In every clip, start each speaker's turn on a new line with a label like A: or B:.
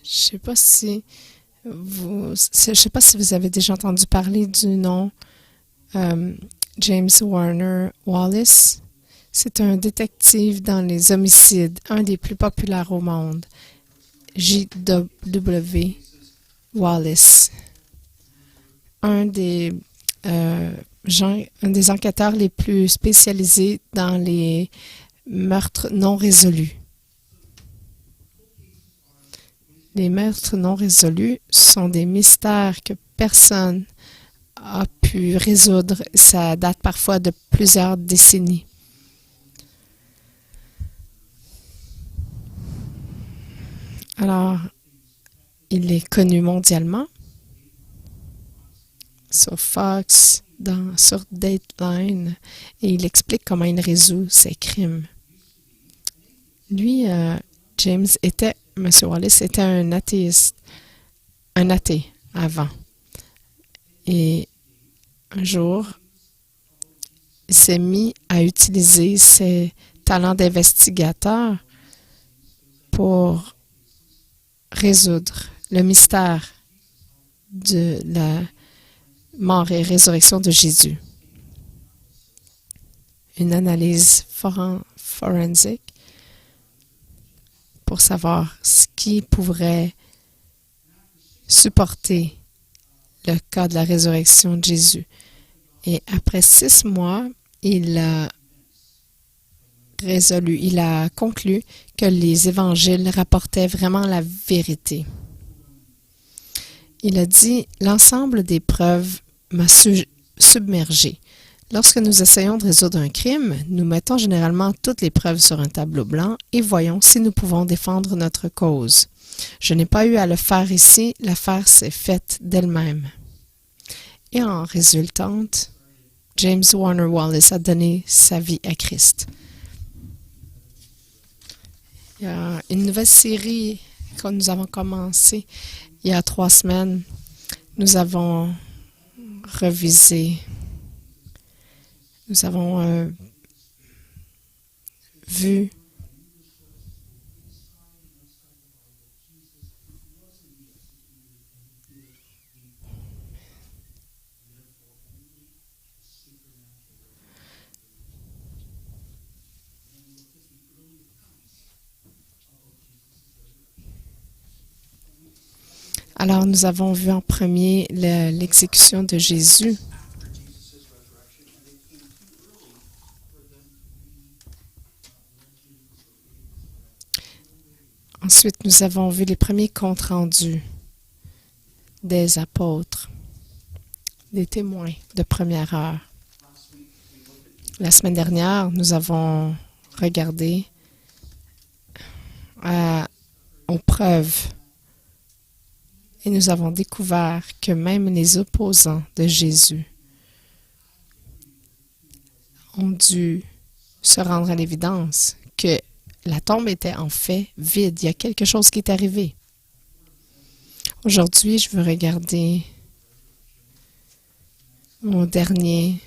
A: Je sais pas si vous avez déjà entendu parler du nom James Warner Wallace. C'est un détective dans les homicides, un des plus populaires au monde. J.W. Wallace. Un des enquêteurs les plus spécialisés dans les meurtres non résolus. Les meurtres non résolus sont des mystères que personne a pu résoudre. Ça date parfois de plusieurs décennies. Alors, il est connu mondialement sur Fox, sur Dateline, et il explique comment il résout ses crimes. Lui, M. Wallace était un athéiste, un athée avant. Et un jour, il s'est mis à utiliser ses talents d'investigateur pour résoudre le mystère de la mort et résurrection de Jésus. Une analyse forensique pour savoir ce qui pourrait supporter le cas de la résurrection de Jésus. Et après 6 mois, il a conclu que les évangiles rapportaient vraiment la vérité. Il a dit, l'ensemble des preuves m'a submergé. Lorsque nous essayons de résoudre un crime, nous mettons généralement toutes les preuves sur un tableau blanc et voyons si nous pouvons défendre notre cause. Je n'ai pas eu à le faire ici, l'affaire s'est faite d'elle-même. Et en résultante, James Warner Wallace a donné sa vie à Christ. Il y a une nouvelle série que nous avons commencé il y a 3 semaines. Nous avons révisé, nous avons vu Alors, nous avons vu en premier l'exécution de Jésus. Ensuite, nous avons vu les premiers comptes rendus des apôtres, des témoins de première heure. La semaine dernière, nous avons regardé aux preuves. Et nous avons découvert que même les opposants de Jésus ont dû se rendre à l'évidence que la tombe était en fait vide. Il y a quelque chose qui est arrivé. Aujourd'hui, je veux regarder au dernier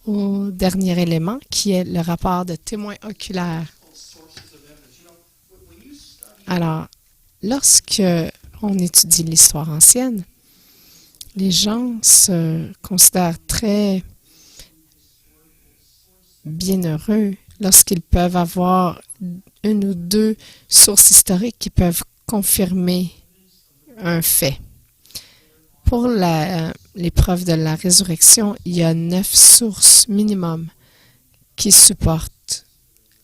A: élément qui est le rapport de témoins oculaires. Alors, lorsque on étudie l'histoire ancienne, les gens se considèrent très bienheureux lorsqu'ils peuvent avoir 1 ou 2 sources historiques qui peuvent confirmer un fait. Pour l'épreuve de la résurrection, il y a 9 sources minimum qui supportent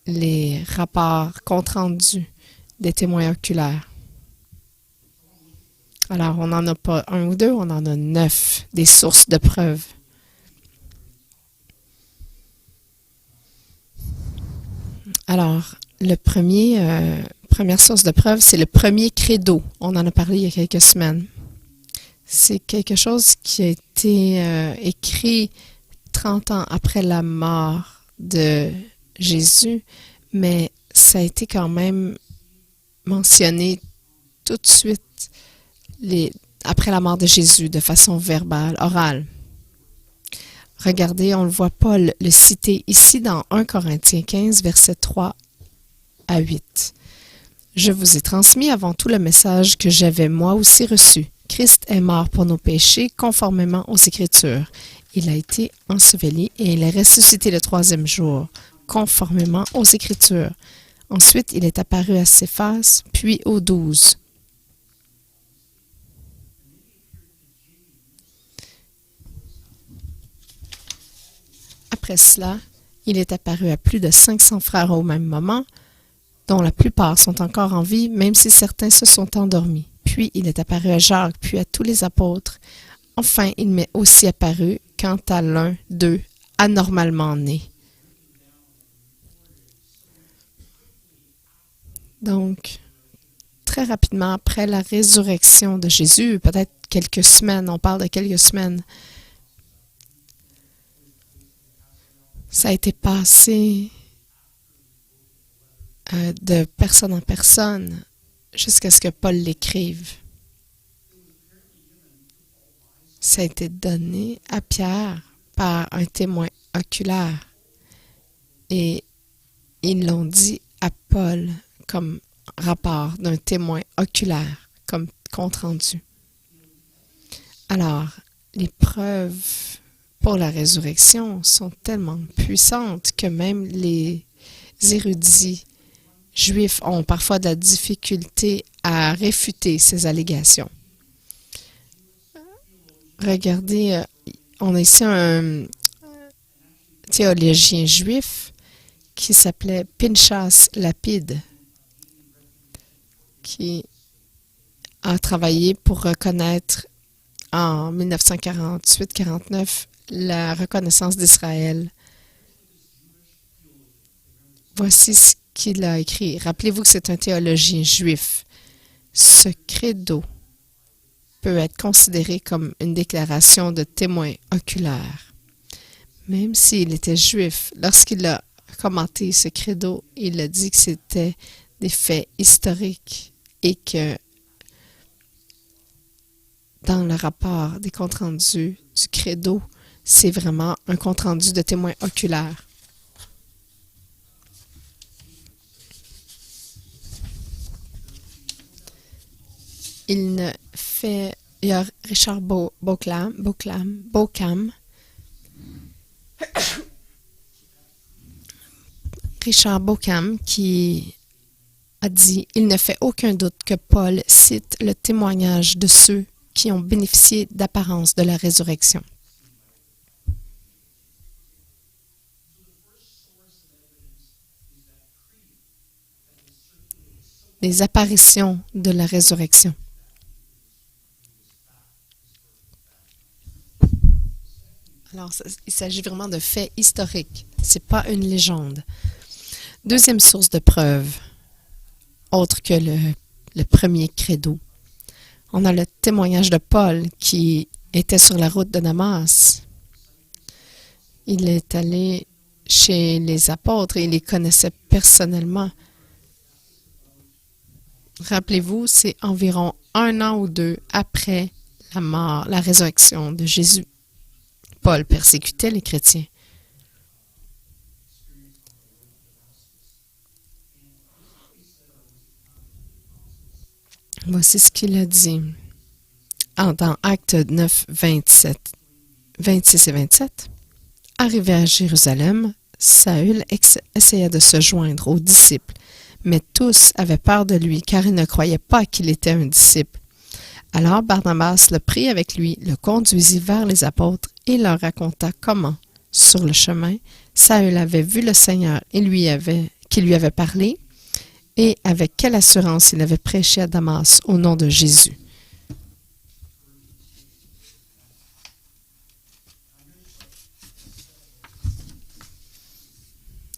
A: les rapports compte rendus des témoins oculaires. Alors, on n'en a pas 1 ou 2, on en a 9, des sources de preuves. Alors, première source de preuve, c'est le premier credo. On en a parlé il y a quelques semaines. C'est quelque chose qui a été écrit 30 ans après la mort de Jésus, mais ça a été quand même mentionné tout de suite après la mort de Jésus, de façon verbale, orale. Regardez, on le voit Paul le citer ici dans 1 Corinthiens 15, versets 3 à 8. Je vous ai transmis avant tout le message que j'avais moi aussi reçu. Christ est mort pour nos péchés conformément aux Écritures. Il a été enseveli et il est ressuscité le troisième jour, conformément aux Écritures. Ensuite, il est apparu à Céphas, puis aux 12. Après cela, il est apparu à plus de 500 frères au même moment, dont la plupart sont encore en vie, même si certains se sont endormis. Puis il est apparu à Jacques, puis à tous les apôtres. Enfin, il m'est aussi apparu quant à l'un d'eux, anormalement né. Donc, très rapidement après la résurrection de Jésus, peut-être quelques semaines, on parle de quelques semaines, ça a été passé de personne en personne jusqu'à ce que Paul l'écrive. Ça a été donné à Pierre par un témoin oculaire. Et ils l'ont dit à Paul comme rapport d'un témoin oculaire, comme compte-rendu. Alors, les preuves pour la résurrection sont tellement puissantes que même les érudits juifs ont parfois de la difficulté à réfuter ces allégations. Regardez, on a ici un théologien juif qui s'appelait Pinchas Lapide, qui a travaillé pour reconnaître en 1948-49 la reconnaissance d'Israël. Voici ce qu'il a écrit. Rappelez-vous que c'est un théologien juif. Ce credo peut être considéré comme une déclaration de témoin oculaire. Même s'il était juif, lorsqu'il a commenté ce credo, il a dit que c'était des faits historiques et que dans le rapport des comptes rendus du credo, c'est vraiment un compte rendu de témoin oculaire. Il y a Richard Bauckham Richard Bauckham qui a dit « Il ne fait aucun doute que Paul cite le témoignage de ceux qui ont bénéficié d'apparence de la résurrection. » Les apparitions de la résurrection. Alors, il s'agit vraiment de faits historiques. Ce n'est pas une légende. Deuxième source de preuve, autre que le premier credo. On a le témoignage de Paul qui était sur la route de Damas. Il est allé chez les apôtres et il les connaissait personnellement. Rappelez-vous, c'est environ 1 an ou 2 après la mort, la résurrection de Jésus. Paul persécutait les chrétiens. Voici ce qu'il a dit dans Actes 9, 26 et 27. Arrivé à Jérusalem, Saül essaya de se joindre aux disciples, mais tous avaient peur de lui car ils ne croyaient pas qu'il était un disciple. Alors Barnabas le prit avec lui, le conduisit vers les apôtres et leur raconta comment, sur le chemin, Saül avait vu le Seigneur et qui lui avait parlé, et avec quelle assurance il avait prêché à Damas au nom de Jésus.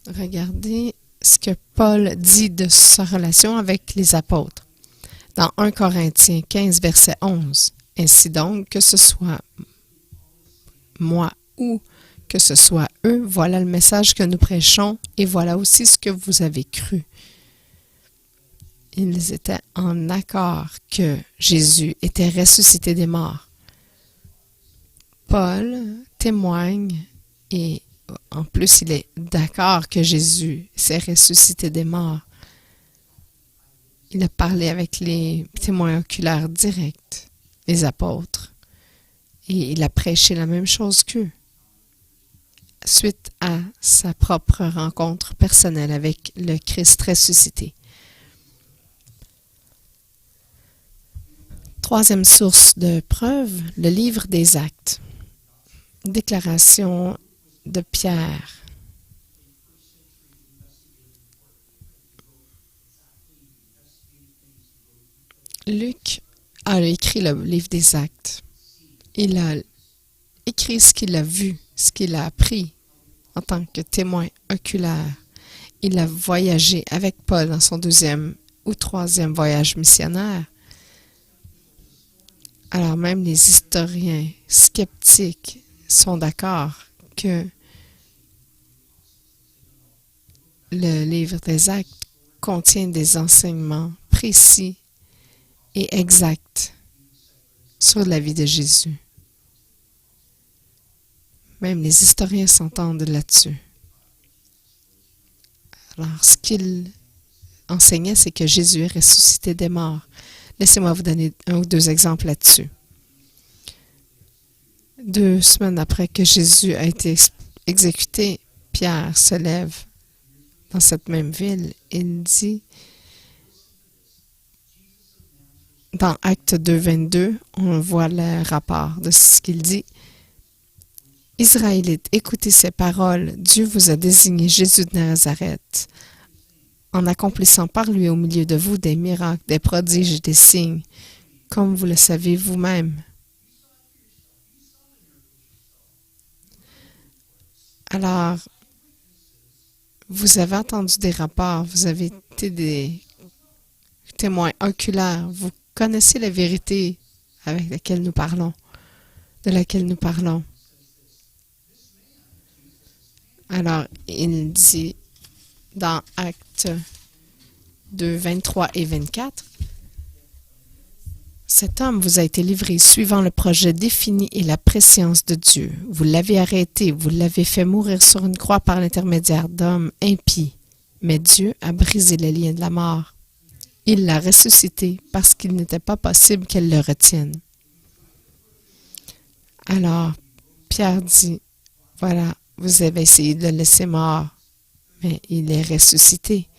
A: Regardez ce que Paul dit de sa relation avec les apôtres. Dans 1 Corinthiens 15, verset 11. « Ainsi donc, que ce soit moi ou que ce soit eux, voilà le message que nous prêchons et voilà aussi ce que vous avez cru. » Ils étaient en accord que Jésus était ressuscité des morts. Paul témoigne et en plus il est d'accord que Jésus s'est ressuscité des morts. Il a parlé avec les témoins oculaires directs, les apôtres, et il a prêché la même chose qu'eux, suite à sa propre rencontre personnelle avec le Christ ressuscité. Troisième source de preuve, le livre des Actes. Déclaration de Pierre. Luc a écrit le livre des Actes. Il a écrit ce qu'il a vu, ce qu'il a appris en tant que témoin oculaire. Il a voyagé avec Paul dans son deuxième ou troisième voyage missionnaire. Alors même les historiens sceptiques sont d'accord que le livre des Actes contient des enseignements précis et exacts sur la vie de Jésus. Même les historiens s'entendent là-dessus. Alors, ce qu'il enseignait, c'est que Jésus est ressuscité des morts. Laissez-moi vous donner un ou deux exemples là-dessus. 2 semaines après que Jésus a été exécuté, Pierre se lève dans cette même ville et il dit, dans Acte 2, 22, on voit le rapport de ce qu'il dit. Israélites, écoutez ces paroles. Dieu vous a désigné Jésus de Nazareth, en accomplissant par lui au milieu de vous des miracles, des prodiges et des signes, comme vous le savez vous-même. Alors, vous avez entendu des rapports, vous avez été des témoins oculaires, vous connaissez la vérité avec laquelle nous parlons, de laquelle nous parlons. Alors, il dit dans Actes 2, 23 et 24, « Cet homme vous a été livré suivant le projet défini et la prescience de Dieu. Vous l'avez arrêté, vous l'avez fait mourir sur une croix par l'intermédiaire d'hommes impies. Mais Dieu a brisé les liens de la mort. Il l'a ressuscité parce qu'il n'était pas possible qu'elle le retienne. » Alors, Pierre dit, « Voilà, vous avez essayé de le laisser mort, mais il est ressuscité. »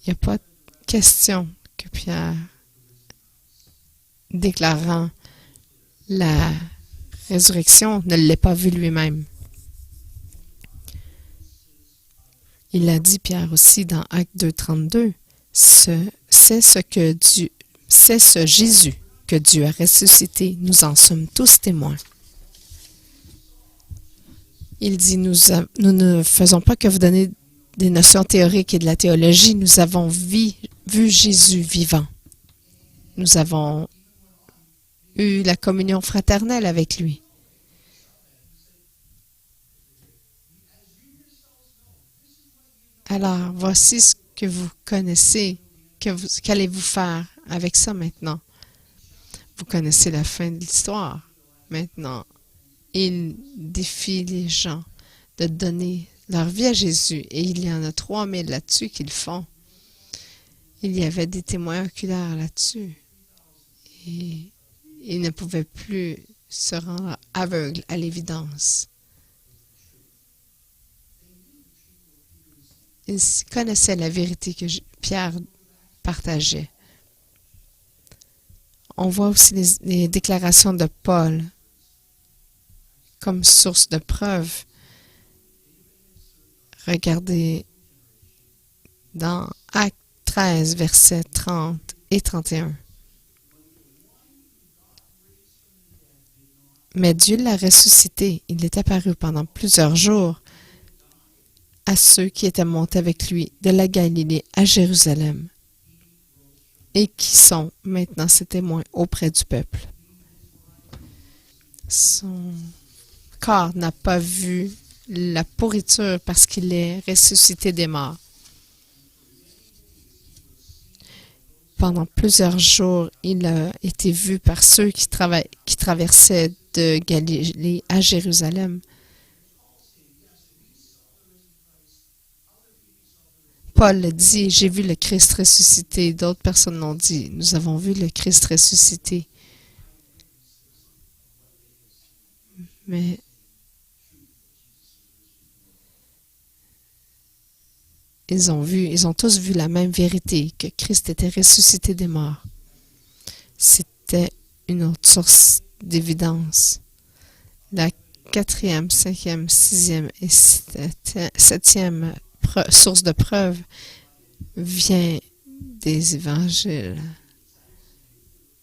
A: Il n'y a pas de question que Pierre, déclarant la résurrection, ne l'ait pas vu lui-même. Il a dit, Pierre aussi, dans Acte 2, 32, c'est ce Jésus que Dieu a ressuscité. Nous en sommes tous témoins. Il dit, nous ne faisons pas que vous donner des notions théoriques et de la théologie. Nous avons vu Jésus vivant. Nous avons eu la communion fraternelle avec lui. Alors, voici ce que vous connaissez. Qu'allez-vous faire avec ça maintenant? Vous connaissez la fin de l'histoire. Maintenant, il défie les gens de donner leur vie à Jésus. Et il y en a 3000 là-dessus qui le font. Il y avait des témoins oculaires là-dessus. Et ils ne pouvaient plus se rendre aveugles à l'évidence. Ils connaissaient la vérité que Pierre partageait. On voit aussi les déclarations de Paul comme source de preuve. Regardez dans Acte 13, versets 30 et 31. Mais Dieu l'a ressuscité. Il est apparu pendant plusieurs jours à ceux qui étaient montés avec lui de la Galilée à Jérusalem et qui sont maintenant ses témoins auprès du peuple. Son corps n'a pas vu la pourriture parce qu'il est ressuscité des morts. Pendant plusieurs jours, il a été vu par ceux qui traversaient de Galilée à Jérusalem. Paul le dit, j'ai vu le Christ ressuscité. D'autres personnes l'ont dit, nous avons vu le Christ ressuscité. Mais ils ont tous vu la même vérité, que Christ était ressuscité des morts. C'était une autre source d'évidence. La quatrième, cinquième, sixième et septième source de preuve vient des évangiles.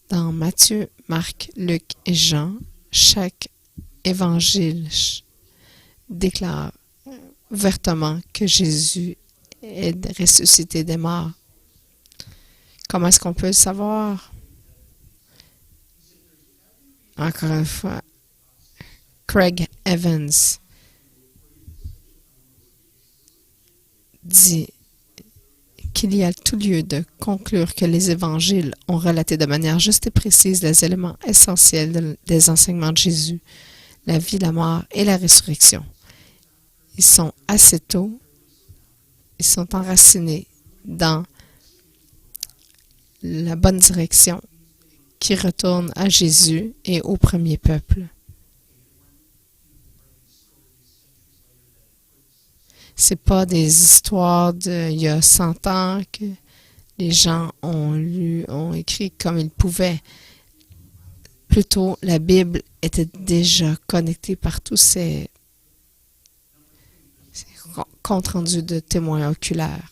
A: Dans Matthieu, Marc, Luc et Jean, chaque évangile déclare ouvertement que Jésus est ressuscité des morts. Comment est-ce qu'on peut le savoir? Encore une fois, Craig Evans dit qu'il y a tout lieu de conclure que les évangiles ont relaté de manière juste et précise les éléments essentiels des enseignements de Jésus, la vie, la mort et la résurrection. Ils sont assez tôt, ils sont enracinés dans la bonne direction qui retourne à Jésus et au premier peuple. C'est pas des histoires d'il y a 100 ans que les gens ont écrit comme ils pouvaient. Plutôt, la Bible était déjà connectée par tous ces comptes rendus de témoins oculaires.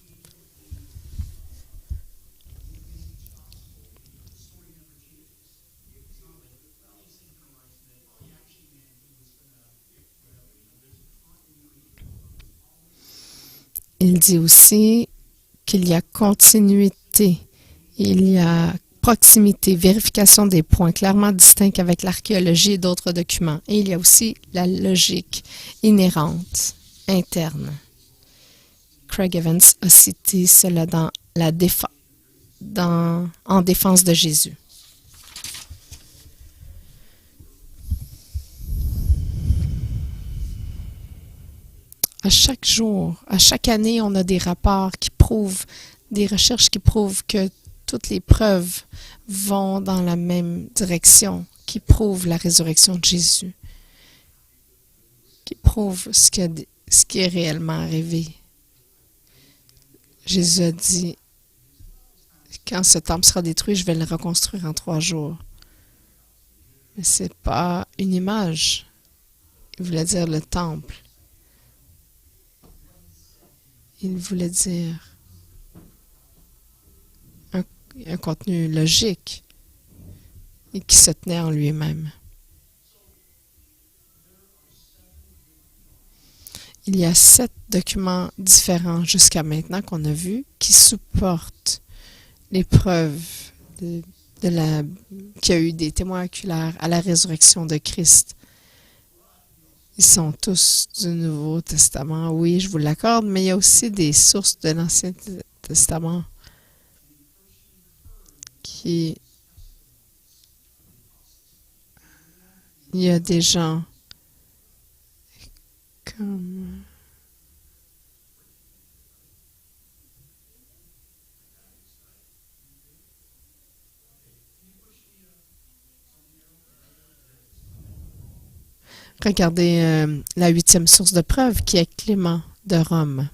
A: Il dit aussi qu'il y a continuité, il y a proximité, vérification des points clairement distincts avec l'archéologie et d'autres documents. Et il y a aussi la logique inhérente, interne. Craig Evans a cité cela en défense de Jésus. À chaque jour, à chaque année, on a des rapports qui prouvent, des recherches qui prouvent que toutes les preuves vont dans la même direction, qui prouvent la résurrection de Jésus, qui prouvent ce qui est réellement arrivé. Jésus a dit, quand ce temple sera détruit, je vais le reconstruire en 3 jours. Mais ce n'est pas une image. Il voulait dire le temple. Il voulait dire un contenu logique et qui se tenait en lui-même. Il y a 7 documents différents jusqu'à maintenant qu'on a vus qui supportent les preuves qu'il y a eu des témoins oculaires à la résurrection de Christ. Ils sont tous du Nouveau Testament, oui, je vous l'accorde, mais il y a aussi des sources de l'Ancien Testament il y a des gens comme regardez la 8e source de preuve qui est Clément de Rome.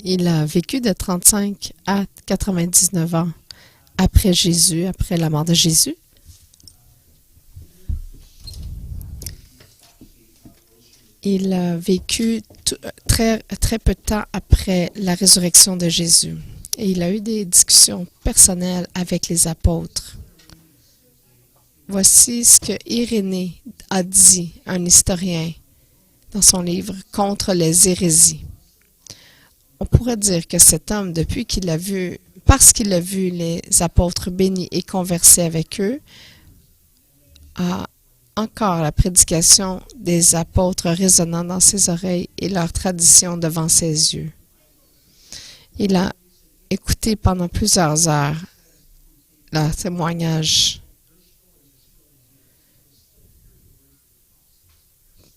A: Il a vécu de 35 à 99 ans après Jésus, après la mort de Jésus. Il a vécu très, très peu de temps après la résurrection de Jésus. Et il a eu des discussions personnelles avec les apôtres. Voici ce que Irénée a dit, un historien, dans son livre « Contre les hérésies ». On pourrait dire que cet homme, depuis qu'il a vu, parce qu'il a vu les apôtres bénis et converser avec eux, a encore la prédication des apôtres résonnant dans ses oreilles et leur tradition devant ses yeux. Il a écouté pendant plusieurs heures leur témoignage.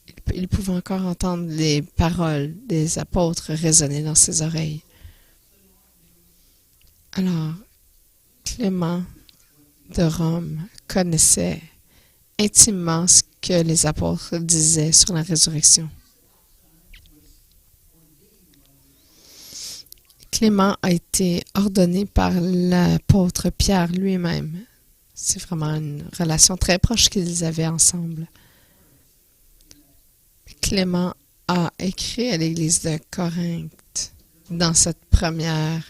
A: Il il pouvait encore entendre les paroles des apôtres résonner dans ses oreilles. Alors, Clément de Rome connaissait intimement ce que les apôtres disaient sur la résurrection. Clément a été ordonné par l'apôtre Pierre lui-même. C'est vraiment une relation très proche qu'ils avaient ensemble. Clément a écrit à l'Église de Corinthe dans ce premier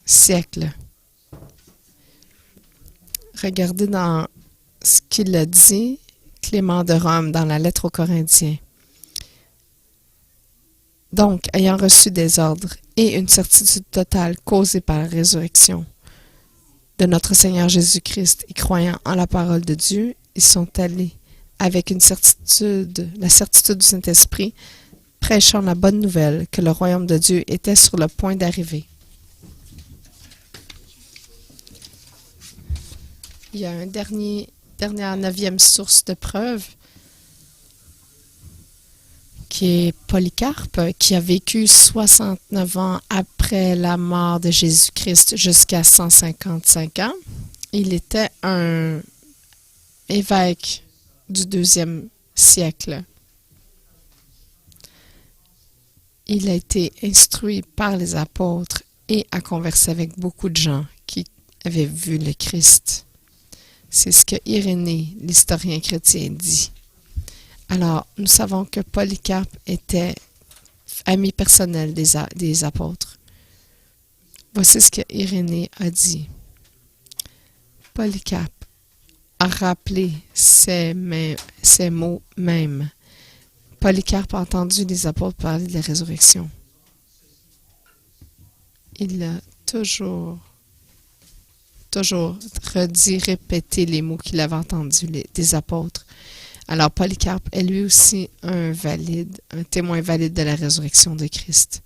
A: siècle. Regardez dans ce qu'il a dit, Clément de Rome, dans la lettre aux Corinthiens. Donc, ayant reçu des ordres et une certitude totale causée par la résurrection de notre Seigneur Jésus-Christ et croyant en la parole de Dieu, ils sont allés avec une certitude, la certitude du Saint-Esprit, prêchant la bonne nouvelle que le royaume de Dieu était sur le point d'arriver. Il y a une dernière 9e source de preuve qui est Polycarpe, qui a vécu 69 ans après la mort de Jésus-Christ jusqu'à 155 ans. Il était un évêque du 2e siècle. Il a été instruit par les apôtres et a conversé avec beaucoup de gens qui avaient vu le Christ. C'est ce que Irénée, l'historien chrétien, dit. Alors, nous savons que Polycarpe était ami personnel des apôtres. Voici ce que Irénée a dit. Polycarpe a rappelé ces mots mêmes. Polycarpe a entendu les apôtres parler de la résurrection. Il a toujours redit, répété les mots qu'il avait entendus des apôtres. Alors, Polycarpe est lui aussi un témoin valide de la résurrection de Christ.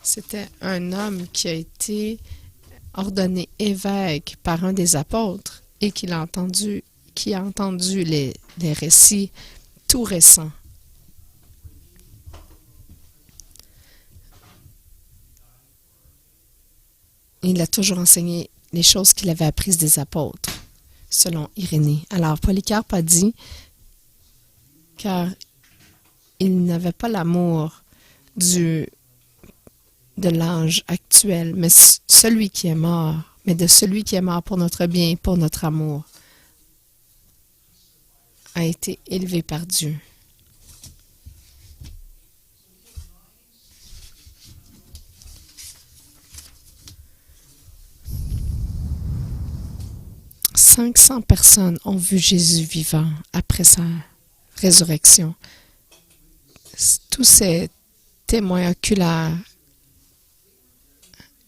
A: C'était un homme qui a été ordonné évêque par un des apôtres et qui a entendu les récits tout récents. Il a toujours enseigné les choses qu'il avait apprises des apôtres, selon Irénée. Alors, Polycarpe a dit, car il n'avait pas l'amour de l'ange actuel, mais celui qui est mort, mais de celui qui est mort pour notre bien et pour notre amour, a été élevé par Dieu. « 500 personnes ont vu Jésus vivant après sa résurrection. Tous ces témoins oculaires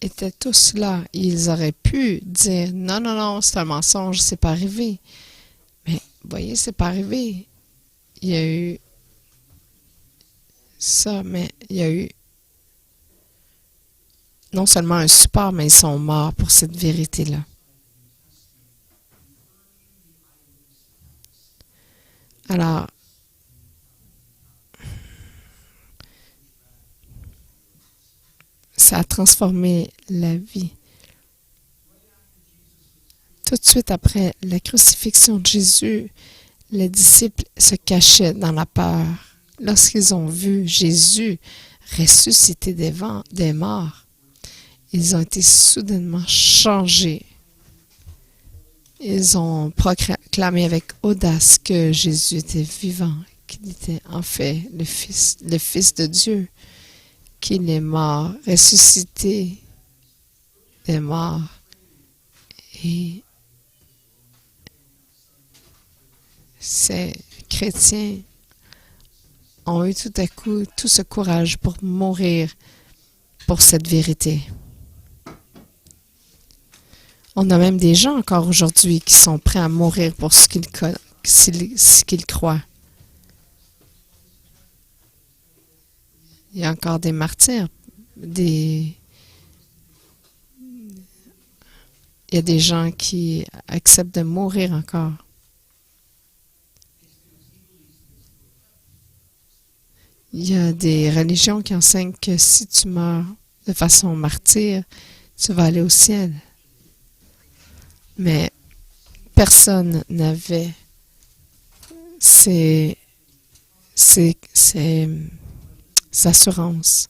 A: étaient tous là. Ils auraient pu dire « Non, non, non, c'est un mensonge, c'est pas arrivé. » Mais, vous voyez, c'est pas arrivé. Il y a eu ça, mais il y a eu non seulement un support, mais ils sont morts pour cette vérité-là. Alors, ça a transformé la vie. Tout de suite après la crucifixion de Jésus, les disciples se cachaient dans la peur. Lorsqu'ils ont vu Jésus ressusciter des morts, ils ont été soudainement changés. Ils ont proclamé avec audace que Jésus était vivant, qu'il était en fait le Fils de Dieu, qu'il est mort, ressuscité des morts. Et ces chrétiens ont eu tout à coup tout ce courage pour mourir pour cette vérité. On a même des gens encore aujourd'hui qui sont prêts à mourir pour ce qu'ils croient. Il y a encore des martyrs, il y a des gens qui acceptent de mourir encore. Il y a des religions qui enseignent que si tu meurs de façon martyre, tu vas aller au ciel. Mais personne n'avait ces assurances.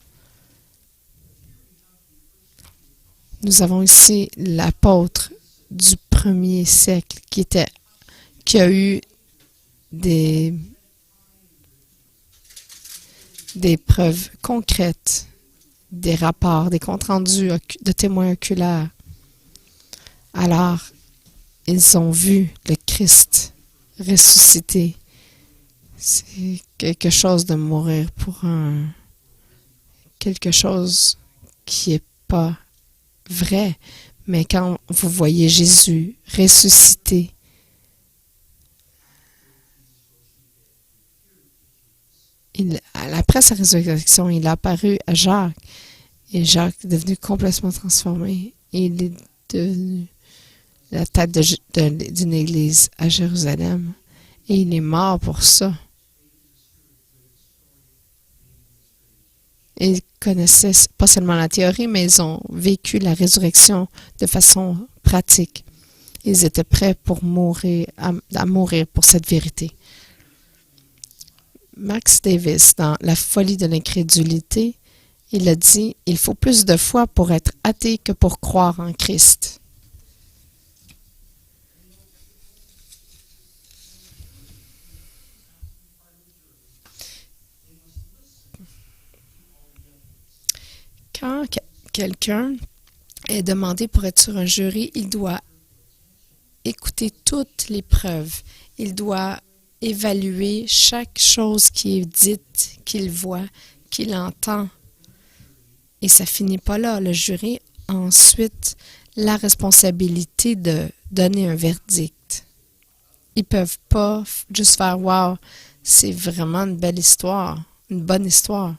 A: Nous avons ici l'apôtre du premier siècle qui a eu des preuves concrètes, des rapports, des comptes rendus de témoins oculaires. Alors, ils ont vu le Christ ressuscité. C'est quelque chose de mourir pour quelque chose qui n'est pas vrai. Mais quand vous voyez Jésus ressuscité, après sa résurrection, il a apparu à Jacques. Et Jacques est devenu complètement transformé. Et il est devenu la tête d'une église à Jérusalem. Et il est mort pour ça. Ils connaissaient pas seulement la théorie, mais ils ont vécu la résurrection de façon pratique. Ils étaient prêts pour mourir, à mourir pour cette vérité. Max Davis, dans La folie de l'incrédulité, il a dit « Il faut plus de foi pour être athée que pour croire en Christ. » Quand quelqu'un est demandé pour être sur un jury, il doit écouter toutes les preuves. Il doit évaluer chaque chose qui est dite, qu'il voit, qu'il entend. Et ça finit pas là. Le jury a ensuite la responsabilité de donner un verdict. Ils peuvent pas juste faire « Wow, c'est vraiment une belle histoire, une bonne histoire. »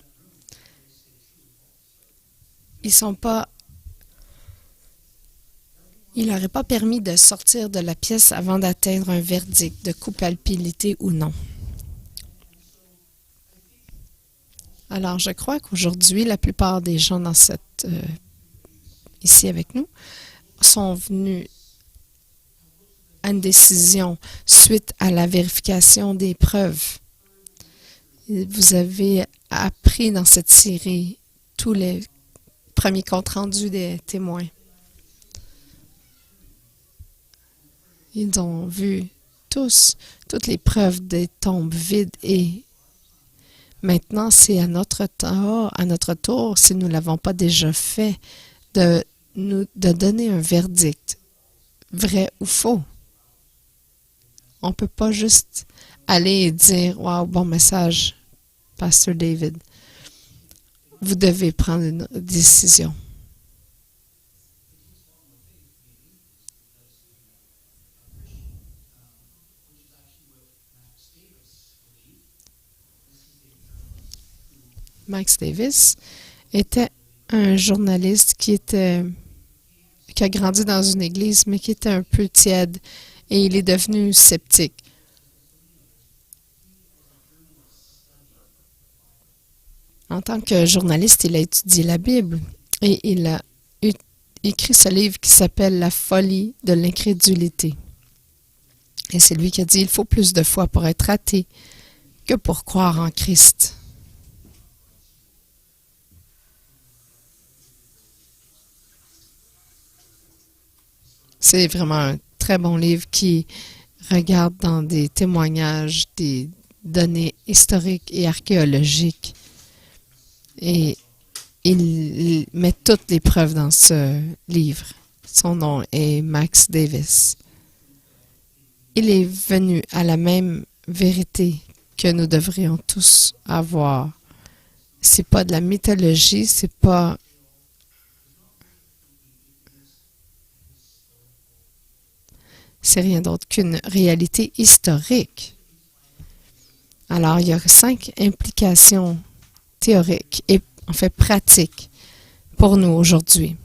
A: Il n'aurait pas permis de sortir de la pièce avant d'atteindre un verdict de culpabilité ou non. Alors, je crois qu'aujourd'hui, la plupart des gens ici avec nous sont venus à une décision suite à la vérification des preuves. Vous avez appris dans cette série tous les premiers comptes rendus des témoins. Ils ont vu toutes les preuves des tombes vides et maintenant c'est à notre tour, si nous ne l'avons pas déjà fait, de donner un verdict, vrai ou faux. On ne peut pas juste aller et dire « Wow, bon message, Pasteur David. » Vous devez prendre une décision. Max Davis était un journaliste qui a grandi dans une église, mais qui était un peu tiède, et il est devenu sceptique. En tant que journaliste, il a étudié la Bible et il a écrit ce livre qui s'appelle « La folie de l'incrédulité ». Et c'est lui qui a dit « Il faut plus de foi pour être athée que pour croire en Christ ». C'est vraiment un très bon livre qui regarde dans des témoignages, des données historiques et archéologiques. Et il met toutes les preuves dans ce livre. Son nom est Max Davis. Il est venu à la même vérité que nous devrions tous avoir. C'est pas de la mythologie, c'est rien d'autre qu'une réalité historique. Alors, il y a 5 implications théorique et en fait pratique pour nous aujourd'hui.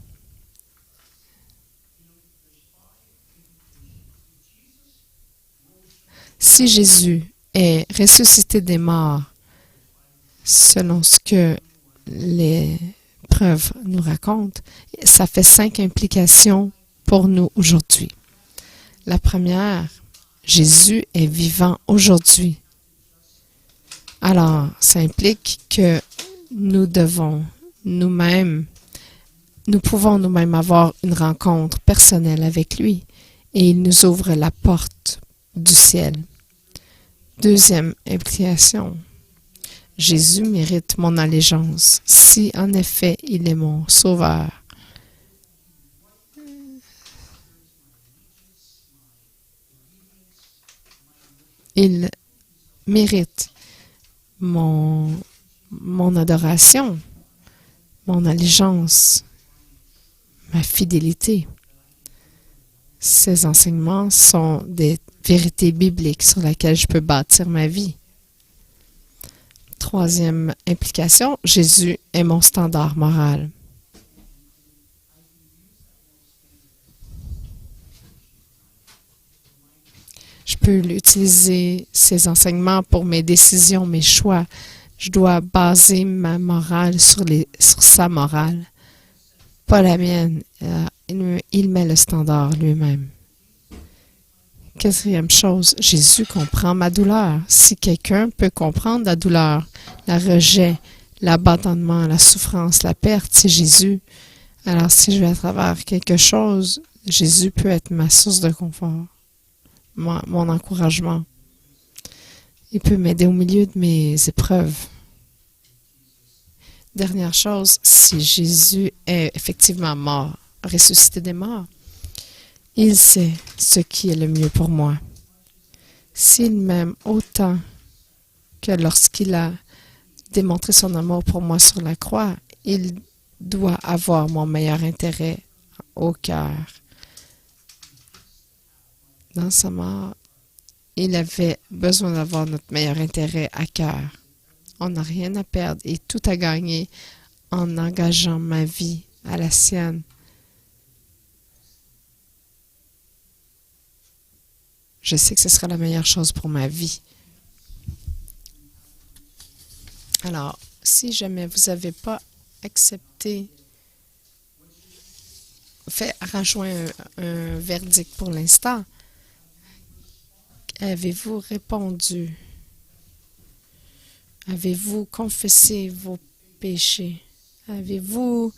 A: Si Jésus est ressuscité des morts, selon ce que les preuves nous racontent, ça fait 5 implications pour nous aujourd'hui. La première, Jésus est vivant aujourd'hui. Alors, ça implique que nous devons nous-mêmes, nous pouvons nous-mêmes avoir une rencontre personnelle avec lui et il nous ouvre la porte du ciel. Deuxième implication, Jésus mérite mon allégeance. Si en effet il est mon sauveur, il mérite mon adoration, mon allégeance, ma fidélité. Ces enseignements sont des vérités bibliques sur lesquelles je peux bâtir ma vie. Troisième implication, Jésus est mon standard moral. Je peux utiliser ces enseignements pour mes décisions, mes choix. Je dois baser ma morale sur sa morale, pas la mienne. Il met le standard lui-même. Quatrième chose, Jésus comprend ma douleur. Si quelqu'un peut comprendre la douleur, le rejet, l'abandonnement, la souffrance, la perte, c'est Jésus. Alors si je vais à travers quelque chose, Jésus peut être ma source de confort, mon encouragement. Il peut m'aider au milieu de mes épreuves. Dernière chose, si Jésus est effectivement mort, ressuscité des morts, il sait ce qui est le mieux pour moi. S'il m'aime autant que lorsqu'il a démontré son amour pour moi sur la croix, il doit avoir mon meilleur intérêt au cœur. Dans sa mort, il avait besoin d'avoir notre meilleur intérêt à cœur. On n'a rien à perdre et tout à gagner en engageant ma vie à la sienne. Je sais que ce sera la meilleure chose pour ma vie. Alors, si jamais vous n'avez pas accepté, rejoint un verdict pour l'instant, avez-vous répondu? Avez-vous confessé vos péchés? Avez-vous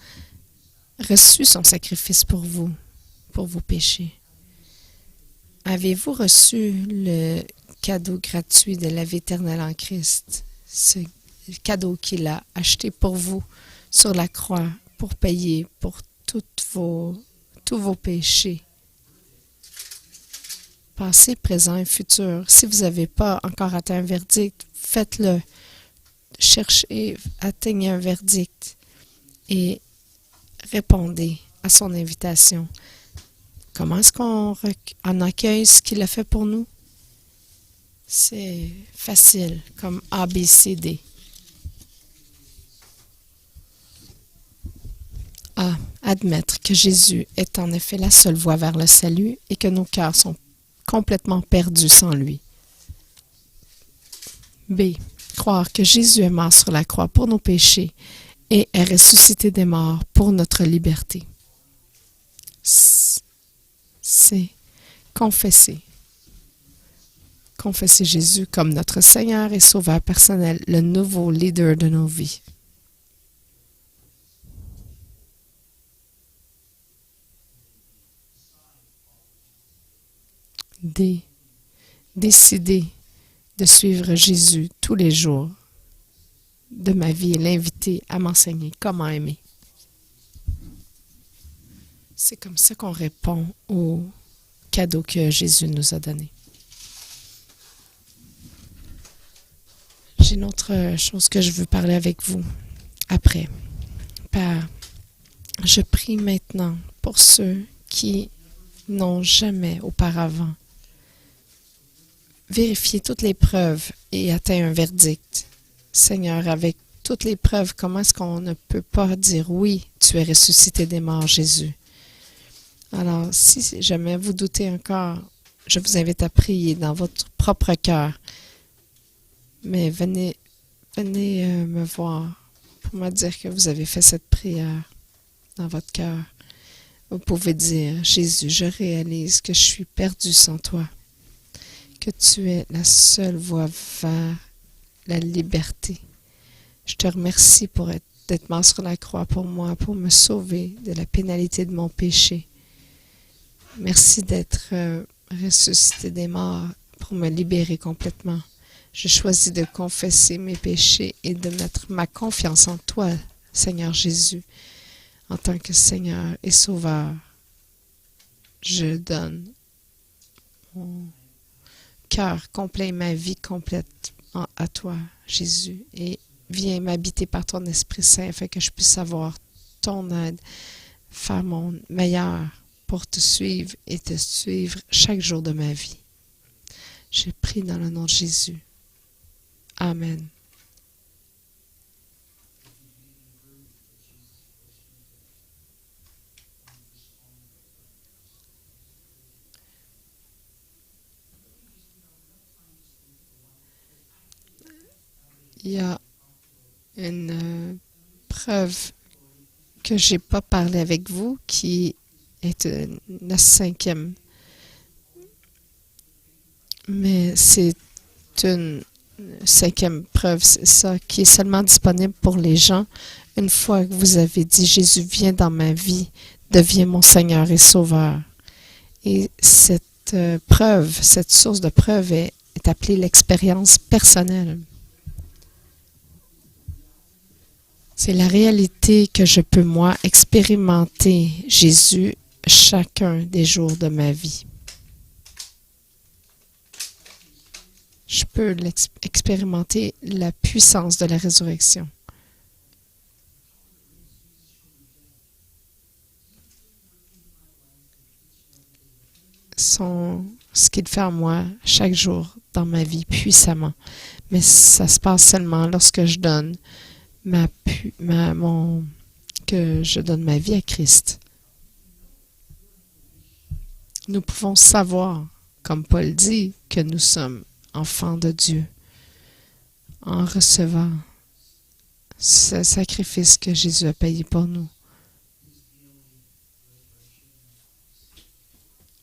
A: reçu son sacrifice pour vous, pour vos péchés? Avez-vous reçu le cadeau gratuit de la vie éternelle en Christ? Ce cadeau qu'il a acheté pour vous sur la croix pour payer pour tous vos péchés. Passé, présent et futur. Si vous n'avez pas encore atteint un verdict, faites-le. Cherchez, atteignez un verdict et répondez à son invitation. Comment est-ce qu'on en accueille ce qu'il a fait pour nous? C'est facile, comme A, B, C, D. A. Admettre que Jésus est en effet la seule voie vers le salut et que nos cœurs sont complètement perdus sans lui. B. Croire que Jésus est mort sur la croix pour nos péchés et est ressuscité des morts pour notre liberté. C. Confesser. Confesser Jésus comme notre Seigneur et Sauveur personnel, le nouveau leader de nos vies. D. Décider de suivre Jésus tous les jours de ma vie et l'inviter à m'enseigner comment aimer. C'est comme ça qu'on répond au cadeau que Jésus nous a donné. J'ai une autre chose que je veux parler avec vous après. Père, je prie maintenant pour ceux qui n'ont jamais auparavant vérifié toutes les preuves et atteint un verdict. Seigneur, avec toutes les preuves, comment est-ce qu'on ne peut pas dire oui, tu es ressuscité des morts, Jésus? Alors, si jamais vous doutez encore, je vous invite à prier dans votre propre cœur. Mais venez me voir pour me dire que vous avez fait cette prière dans votre cœur. Vous pouvez dire, Jésus, je réalise que je suis perdu sans toi, que tu es la seule voie vers la liberté. Je te remercie d'être mort sur la croix pour moi, pour me sauver de la pénalité de mon péché. Merci d'être ressuscité des morts pour me libérer complètement. Je choisis de confesser mes péchés et de mettre ma confiance en toi, Seigneur Jésus, en tant que Seigneur et Sauveur. Je donne mon cœur complet, ma vie complète à toi, Jésus, et viens m'habiter par ton Esprit Saint afin que je puisse avoir ton aide, faire mon meilleur pour te suivre et te suivre chaque jour de ma vie. Je prie dans le nom de Jésus. Amen. Il y a une preuve que j'ai pas parlé avec vous qui est la 5e. Mais c'est une 5e preuve, c'est ça, qui est seulement disponible pour les gens. Une fois que vous avez dit, Jésus, viens dans ma vie, deviens mon Seigneur et Sauveur. Et cette preuve, cette source de preuve est appelée l'expérience personnelle. C'est la réalité que je peux, moi, expérimenter Jésus chacun des jours de ma vie. Je peux expérimenter la puissance de la résurrection. Ce qu'il fait en moi chaque jour dans ma vie puissamment. Mais ça se passe seulement lorsque je donne que je donne ma vie à Christ. Nous pouvons savoir, comme Paul dit, que nous sommes enfants de Dieu en recevant ce sacrifice que Jésus a payé pour nous.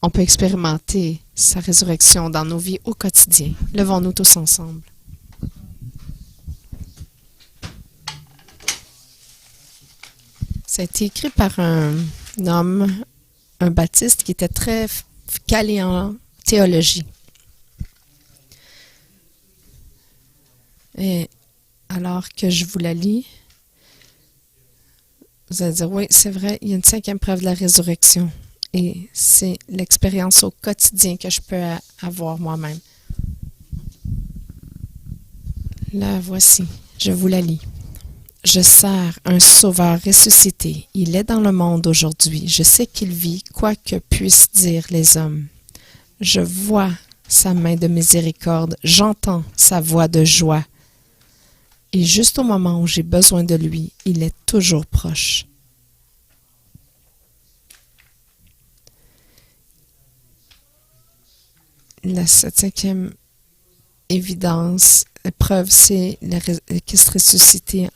A: On peut expérimenter sa résurrection dans nos vies au quotidien. Levons-nous tous ensemble. Ça a été écrit par un homme, un baptiste qui était très calé en théologie. Et alors que je vous la lis, vous allez dire, oui, c'est vrai, il y a une 5e preuve de la résurrection. Et c'est l'expérience au quotidien que je peux avoir moi-même. La voici, je vous la lis. Je sers un sauveur ressuscité. Il est dans le monde aujourd'hui. Je sais qu'il vit, quoi que puissent dire les hommes. Je vois sa main de miséricorde. J'entends sa voix de joie. Et juste au moment où j'ai besoin de lui, il est toujours proche. La 7e évidence, preuve, c'est le Christ ressuscité,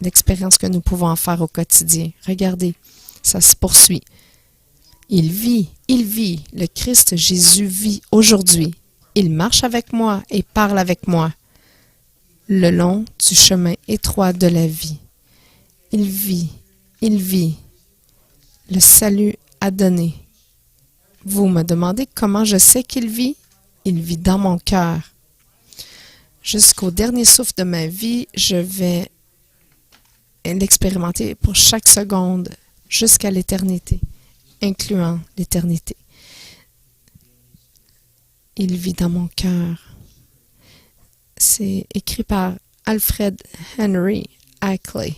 A: l'expérience que nous pouvons en faire au quotidien. Regardez, ça se poursuit. Il vit, le Christ Jésus vit aujourd'hui. Il marche avec moi et parle avec moi le long du chemin étroit de la vie. Il vit, le salut a donné. Vous me demandez comment je sais qu'il vit? Il vit dans mon cœur. Jusqu'au dernier souffle de ma vie, je vais l'expérimenter pour chaque seconde jusqu'à l'éternité, incluant l'éternité. Il vit dans mon cœur. C'est écrit par Alfred Henry Ackley.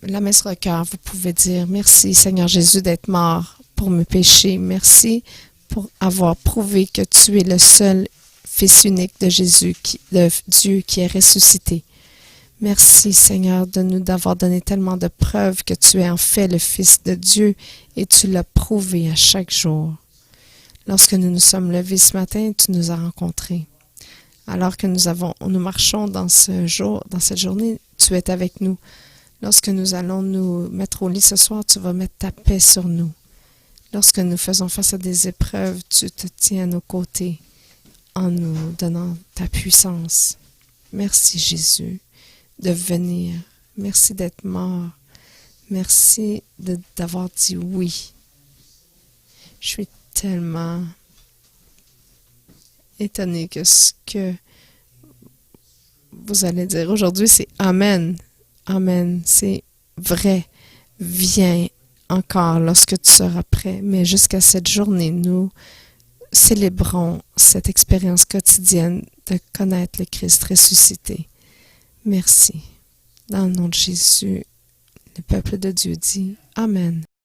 A: La main sur le cœur, vous pouvez dire « Merci Seigneur Jésus d'être mort pour mes péchés. Merci pour avoir prouvé que tu es le seul Fils unique de Jésus, de Dieu qui est ressuscité. Merci Seigneur de nous d'avoir donné tellement de preuves que tu es en fait le Fils de Dieu et tu l'as prouvé à chaque jour. Lorsque nous nous sommes levés ce matin, tu nous as rencontrés. Alors que nous marchons dans cette journée, tu es avec nous. Lorsque nous allons nous mettre au lit ce soir, tu vas mettre ta paix sur nous. Lorsque nous faisons face à des épreuves, tu te tiens à nos côtés en nous donnant ta puissance. Merci Jésus de venir. Merci d'être mort. Merci d'avoir dit oui. Je suis tellement étonnée que ce que vous allez dire aujourd'hui, c'est Amen. Amen. C'est vrai. Viens encore lorsque tu seras prêt. Mais jusqu'à cette journée, nous célébrons cette expérience quotidienne de connaître le Christ ressuscité. Merci. Dans le nom de Jésus, le peuple de Dieu dit Amen.